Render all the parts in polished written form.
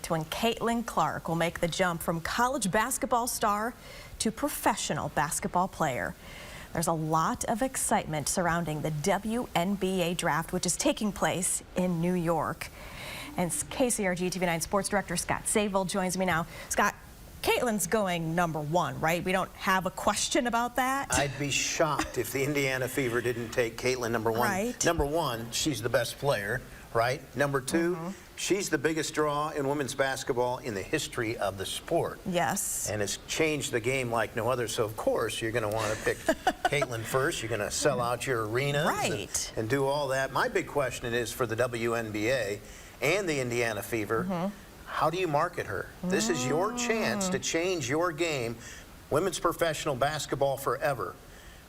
tonight when Caitlin Clark will make the jump from college basketball star to professional basketball player. There's a lot of excitement surrounding the WNBA draft, which is taking place in New York. And KCRG TV9 Sports Director Scott Saville joins me now. Scott, Caitlin's going #1, right? We don't have a question about that. I'd be shocked if the Indiana Fever didn't take Caitlin #1. Right. #1, she's the best player, right? #2, she's the biggest draw in women's basketball in the history of the sport. Yes. And it's changed the game like no other. So, of course, you're going to want to pick Caitlin first. You're going to sell out your arenas right. and do all that. My big question is for the WNBA and the Indiana Fever, how do you market her? This is your chance to change your game, women's professional basketball forever,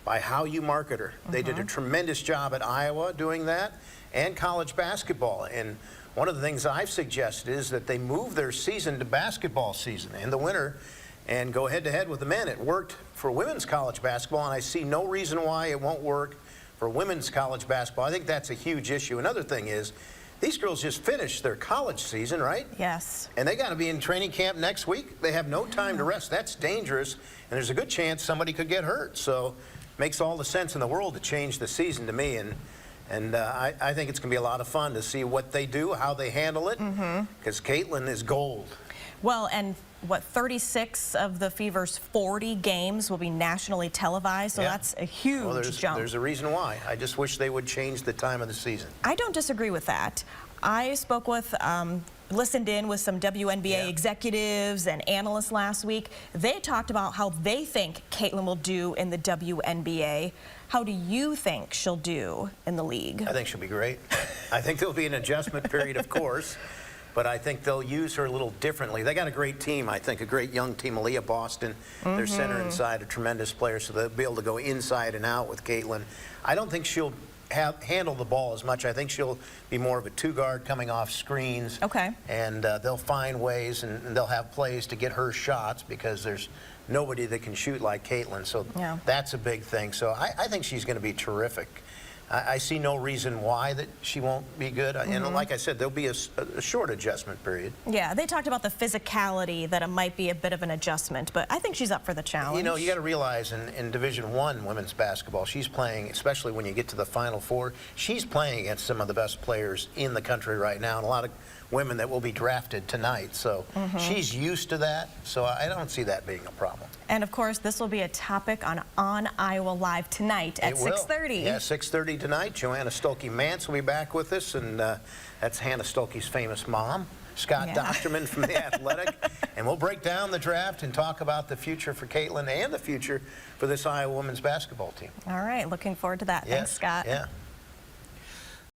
by how you market her. They did a tremendous job at Iowa doing that, and college basketball. And one of the things I've suggested is that they move their season to basketball season in the winter and go head-to-head with the men. It worked for women's college basketball, and I see no reason why it won't work for women's college basketball. I think that's a huge issue. Another thing is, these girls just finished their college season, right? Yes. And they got to be in training camp next week. They have no time to rest. That's dangerous, and there's a good chance somebody could get hurt. So it makes all the sense in the world to change the season to me, and I think it's going to be a lot of fun to see what they do, how they handle it, because Caitlin is gold. Well, and what, 36 of the Fever's 40 games will be nationally televised, so that's a huge jump. There's a reason why. I just wish they would change the time of the season. I don't disagree with that. I spoke with, listened in with some WNBA executives and analysts last week. They talked about how they think Caitlin will do in the WNBA. How do you think she'll do in the league? I think she'll be great. I think there'll be an adjustment period, of course. But I think they'll use her a little differently. They got a great team, I think, a great young team. Aaliyah Boston, their center inside, a tremendous player, so they'll be able to go inside and out with Caitlin. I don't think she'll handle the ball as much. I think she'll be more of a two-guard coming off screens. Okay. And they'll find ways, and they'll have plays to get her shots because there's nobody that can shoot like Caitlin. So that's a big thing. So I think she's going to be terrific. I see no reason why that she won't be good. And like I said, there'll be a short adjustment period. Yeah, they talked about the physicality, that it might be a bit of an adjustment, but I think she's up for the challenge. You know, you got to realize in Division I women's basketball, she's playing, especially when you get to the Final Four, she's playing against some of the best players in the country right now, and a lot of women that will be drafted tonight. So she's used to that, so I don't see that being a problem. And of course, this will be a topic on Iowa Live tonight at 6:30. Yeah, 6:30 tonight. Joanna Stolke-Mance will be back with us, and that's Hannah Stolke's famous mom, Scott Dochterman from The Athletic. And we'll break down the draft and talk about the future for Caitlin and the future for this Iowa women's basketball team. All right, looking forward to that. Thanks, Scott. Yeah.